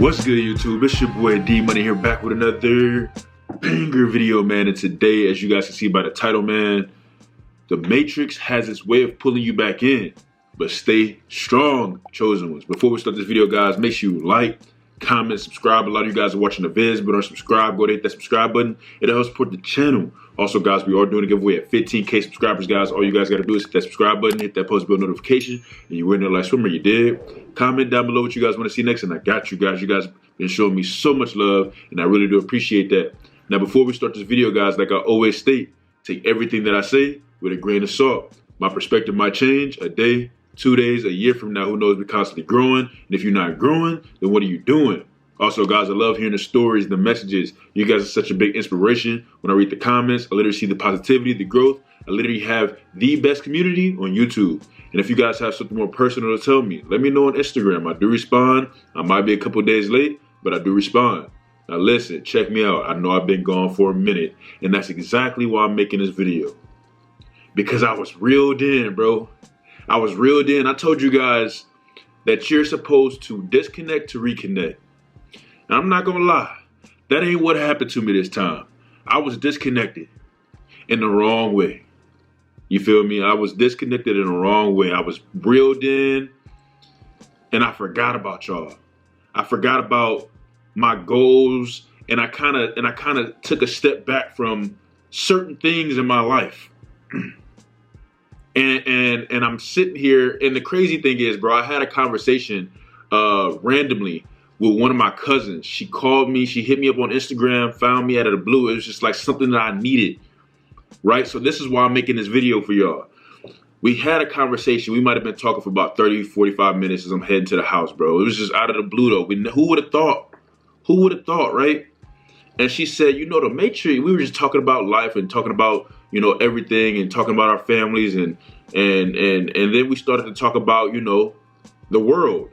What's good, YouTube? It's your boy D Money here, back with another banger video, man. And today, as you guys can see by the title, man, the Matrix has its way of pulling you back in, but stay strong, chosen ones. Before we start this video, guys, make sure you like, comment, subscribe. A lot of you guys are watching the vids but aren't subscribed. Go to hit that subscribe button. It'll help support the channel. Also, guys, we are doing a giveaway at 15K subscribers, guys. All you guys got to do is hit that subscribe button, hit that post bell notification, and you win there like swimmer. You did. Comment down below what you guys want to see next, and I got you guys. You guys been showing me so much love, and I really do appreciate that. Now, before we start this video, guys, like I always state, take everything that I say with a grain of salt. My perspective might change a day, 2 days, a year from now. Who knows? We're constantly growing, and if you're not growing, then what are you doing? Also, guys, I love hearing the stories, the messages. You guys are such a big inspiration. When I read the comments, I literally see the positivity, the growth. I literally have the best community on YouTube. And if you guys have something more personal to tell me, let me know on Instagram. I do respond. I might be a couple days late, but I do respond. Now listen, check me out. I know I've been gone for a minute, and that's exactly why I'm making this video. Because I was reeled in, bro. I was reeled in. I told you guys that you're supposed to disconnect to reconnect. And I'm not gonna lie, that ain't what happened to me this time. I was disconnected in the wrong way. You feel me? I was disconnected in the wrong way. I was reeled in, and I forgot about y'all. I forgot about my goals, and I kind of took a step back from certain things in my life. and I'm sitting here, and the crazy thing is, bro, I had a conversation randomly with one of my cousins. She called me, she hit me up on Instagram, found me out of the blue. It was just like something that I needed, right? So this is why I'm making this video for y'all. We had a conversation. We might have been talking for about 30, 45 minutes as I'm heading to the house, bro. It was just out of the blue, though. Who would have thought? Who would have thought, right? And she said, you know, the Matrix, we were just talking about life and talking about, you know, everything and talking about our families. And then we started to talk about, you know, the world.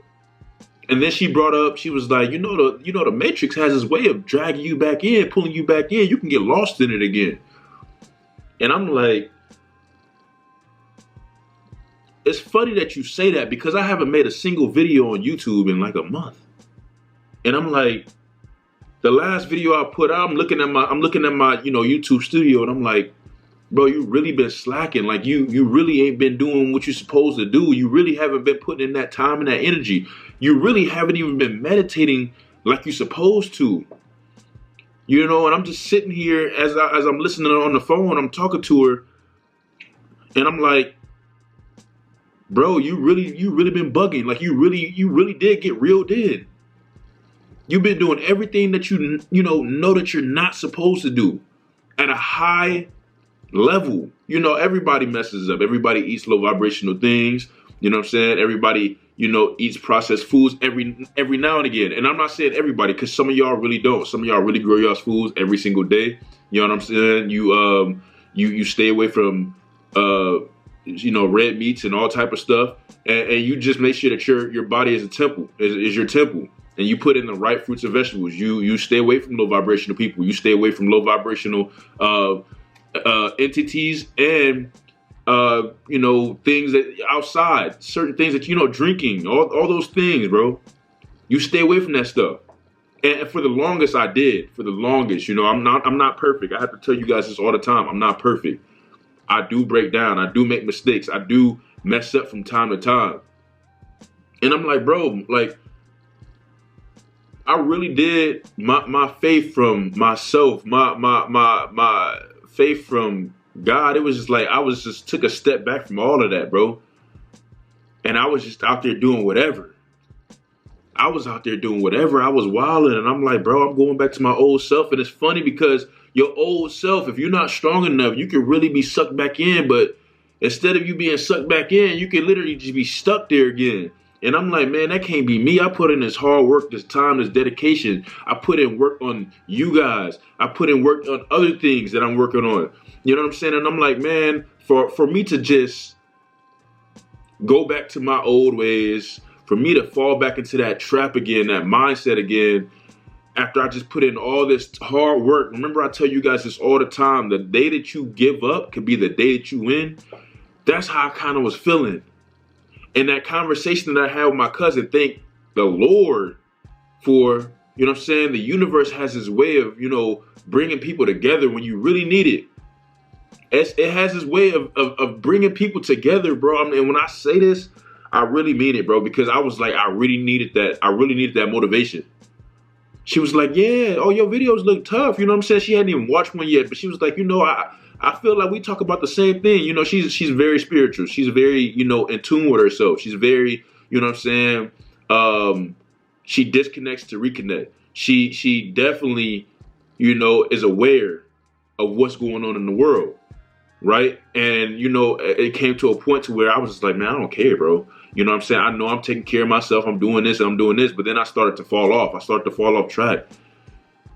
And then she brought up, she was like, you know, the Matrix has this way of dragging you back in, pulling you back in. You can get lost in it again. And I'm like, it's funny that you say that because I haven't made a single video on YouTube in like a month. And I'm like, the last video I put out, I'm looking at my, you know, YouTube studio, and I'm like, bro, you really been slacking. Like you really ain't been doing what you're supposed to do. You really haven't been putting in that time and that energy. You really haven't even been meditating like you're supposed to. You know, and I'm just sitting here as I'm listening on the phone, I'm talking to her, and I'm like, bro, you really been bugging. Like you really did get reeled in. You've been doing everything that you know that you're not supposed to do at a high level. You know, everybody messes up. Everybody eats low vibrational things. You know what I'm saying? Everybody, you know, eats processed foods every now and again. And I'm not saying everybody, because some of y'all really don't. Some of y'all really grow y'all's foods every single day. You know what I'm saying? You stay away from you know, red meats and all type of stuff, and you just make sure that your body is a temple, is your temple. And you put in the right fruits and vegetables. You stay away from low vibrational people. You stay away from low vibrational entities and you know, things that outside, certain things that, you know, drinking, all those things, bro. You stay away from that stuff. And for the longest, I did. For the longest, you know, I'm not perfect. I have to tell you guys this all the time. I'm not perfect. I do break down. I do make mistakes. I do mess up from time to time. And I'm like, bro, like, I really did my faith from myself, my faith from God. It was just like I took a step back from all of that, bro. And I was just out there doing whatever. I was out there doing whatever. I was wilding, and I'm like, bro, I'm going back to my old self. And it's funny because your old self, if you're not strong enough, you can really be sucked back in. But instead of you being sucked back in, you can literally just be stuck there again. And I'm like, man, that can't be me. I put in this hard work, this time, this dedication. I put in work on you guys. I put in work on other things that I'm working on. You know what I'm saying? And I'm like, man, for me to just go back to my old ways, for me to fall back into that trap again, that mindset again, after I just put in all this hard work. Remember, I tell you guys this all the time. The day that you give up could be the day that you win. That's how I kind of was feeling. And that conversation that I had with my cousin, thank the Lord for, you know what I'm saying, the universe has its way of, you know, bringing people together when you really need it. It has its way of bringing people together, bro. I mean, when I say this, I really mean it, bro, because I was like, I really needed that. I really needed that motivation. She was like, yeah, oh, your videos look tough. You know what I'm saying? She hadn't even watched one yet, but she was like, you know, I feel like we talk about the same thing. You know, she's very spiritual. She's very, you know, in tune with herself. She's very, you know what I'm saying? She disconnects to reconnect. She definitely, you know, is aware of what's going on in the world, right? And, you know, it came to a point to where I was just like, man, I don't care, bro. You know what I'm saying? I know I'm taking care of myself. I'm doing this and I'm doing this. But then I started to fall off. I started to fall off track.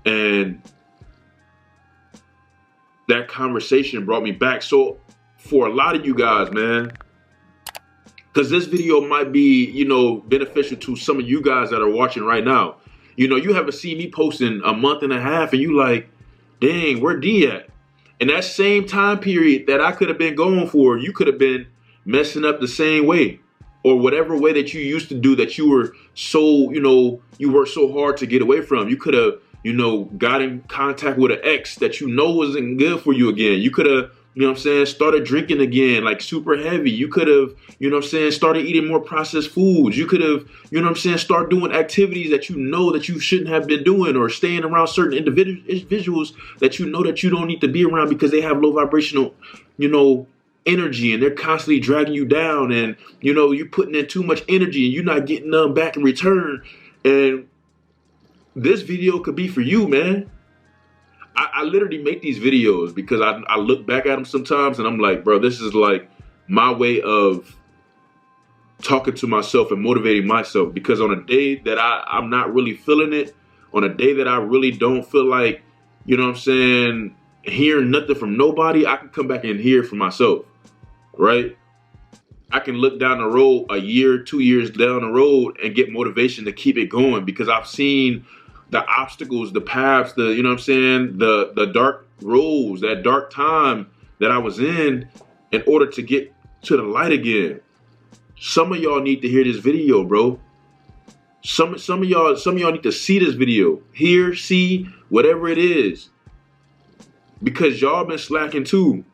And that conversation brought me back. So for a lot of you guys, man, because this video might be, you know, beneficial to some of you guys that are watching right now. You know, you haven't seen me posting a month and a half and you like, dang, where D at? In that same time period that I could have been going for, you could have been messing up the same way. Or whatever way that you used to do that you were so, you know, you worked so hard to get away from. You could have, you know, got in contact with an ex that you know wasn't good for you again. You could have, you know what I'm saying, started drinking again, like super heavy. You could have, you know what I'm saying, started eating more processed foods. You could have, you know what I'm saying, start doing activities that you know that you shouldn't have been doing, or staying around certain individuals that you know that you don't need to be around because they have low vibrational, you know, energy, and they're constantly dragging you down, and you know you're putting in too much energy and you're not getting none back in return. And this video could be for you, man. I literally make these videos because I look back at them sometimes and I'm like, bro, this is like my way of talking to myself and motivating myself, because on a day that I'm not really feeling it, on a day that I really don't feel like, you know what I'm saying, hearing nothing from nobody, I can come back and hear it for myself. Right? I can look down the road a year, 2 years down the road and get motivation to keep it going, because I've seen the obstacles, the paths, you know what I'm saying, the dark roads, that dark time that I was in order to get to the light again. Some of y'all need to hear this video, bro. Some of y'all need to see this video. Hear, see, whatever it is. Because y'all been slacking too.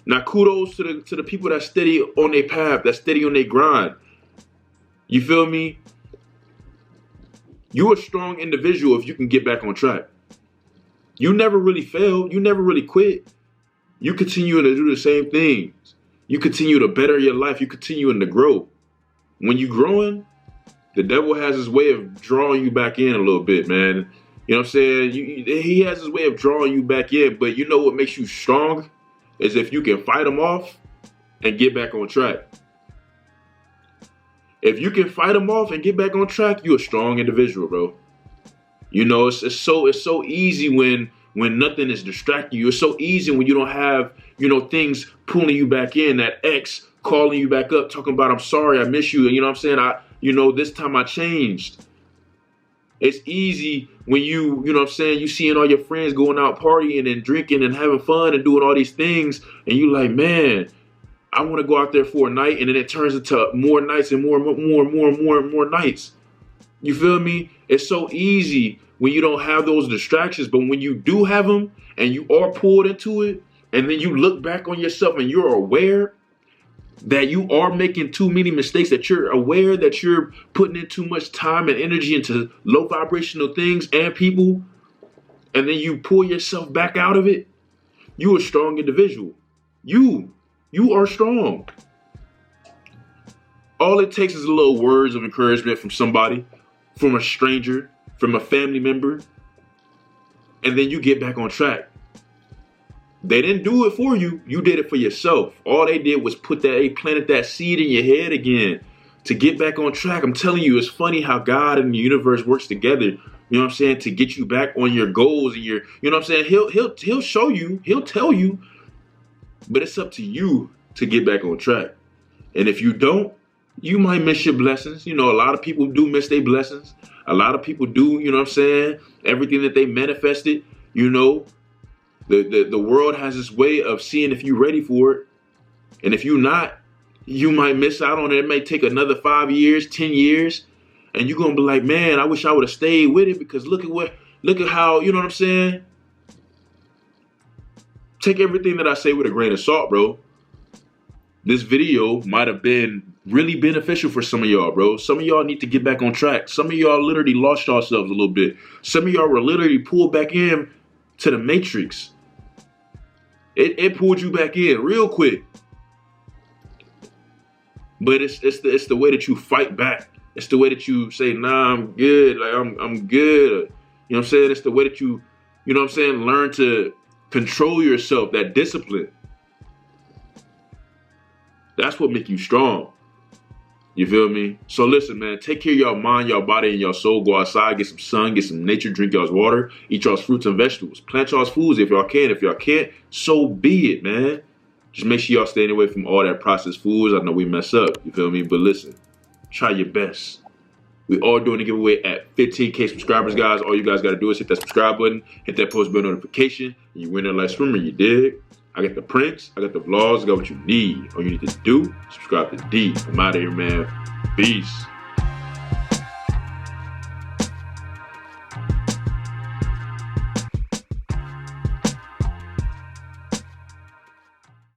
Now, kudos to the people that's steady on their path, that's steady on their grind. You feel me? You're a strong individual if you can get back on track. You never really failed. You never really quit. You continue to do the same things. You continue to better your life. You continue to grow. When you're growing, the devil has his way of drawing you back in a little bit, man. You know what I'm saying? He has his way of drawing you back in, but you know what makes you strong? Is if you can fight them off and get back on track. If you can fight them off and get back on track, you're a strong individual, bro. You know, it's so easy when nothing is distracting you. It's so easy when you don't have, you know, things pulling you back in. That ex calling you back up, talking about, I'm sorry, I miss you. And you know what I'm saying? You know, this time I changed. It's easy when you know what I'm saying, you seeing all your friends going out partying and drinking and having fun and doing all these things, and you like, man, I want to go out there for a night, and then it turns into more nights and more nights. You feel me? It's so easy when you don't have those distractions, but when you do have them and you are pulled into it, and then you look back on yourself and you're aware that you are making too many mistakes, that you're aware that you're putting in too much time and energy into low vibrational things and people, and then you pull yourself back out of it, you're a strong individual. You are strong. All it takes is a little words of encouragement from somebody, from a stranger, from a family member, and then you get back on track. They didn't do it for you. You did it for yourself. All they did was they planted that seed in your head again to get back on track. I'm telling you, it's funny how God and the universe works together. You know what I'm saying? To get you back on your goals and you know what I'm saying? He'll show you, he'll tell you, but it's up to you to get back on track. And if you don't, you might miss your blessings. You know, a lot of people do miss their blessings. A lot of people do, you know what I'm saying? Everything that they manifested, you know, the world has this way of seeing if you're ready for it. And if you're not, you might miss out on it. It may take another 5 years, 10 years. And you're gonna be like, man, I wish I would have stayed with it because look at how, you know what I'm saying? Take everything that I say with a grain of salt, bro. This video might have been really beneficial for some of y'all, bro. Some of y'all need to get back on track. Some of y'all literally lost yourselves a little bit. Some of y'all were literally pulled back in to the matrix. It pulled you back in real quick. But it's the way that you fight back. It's the way that you say, nah, I'm good. Like I'm good. You know what I'm saying? It's the way that you know what I'm saying, learn to control yourself, that discipline. That's what make you strong. You feel me? So listen, man, take care of your mind, your body, and your soul. Go outside, get some sun, get some nature, drink y'all's water, eat y'all's fruits and vegetables. Plant y'all's foods if y'all can. If y'all can't, so be it, man. Just make sure y'all staying away from all that processed foods. I know we mess up, you feel me? But listen, try your best. We all doing a giveaway at 15K subscribers, guys. All you guys got to do is hit that subscribe button, hit that post bell notification, and you win that life swimmer, you dig? I got the pranks, I got the vlogs, I got what you need. All you need to do, subscribe to D. I'm out of here, man. Peace.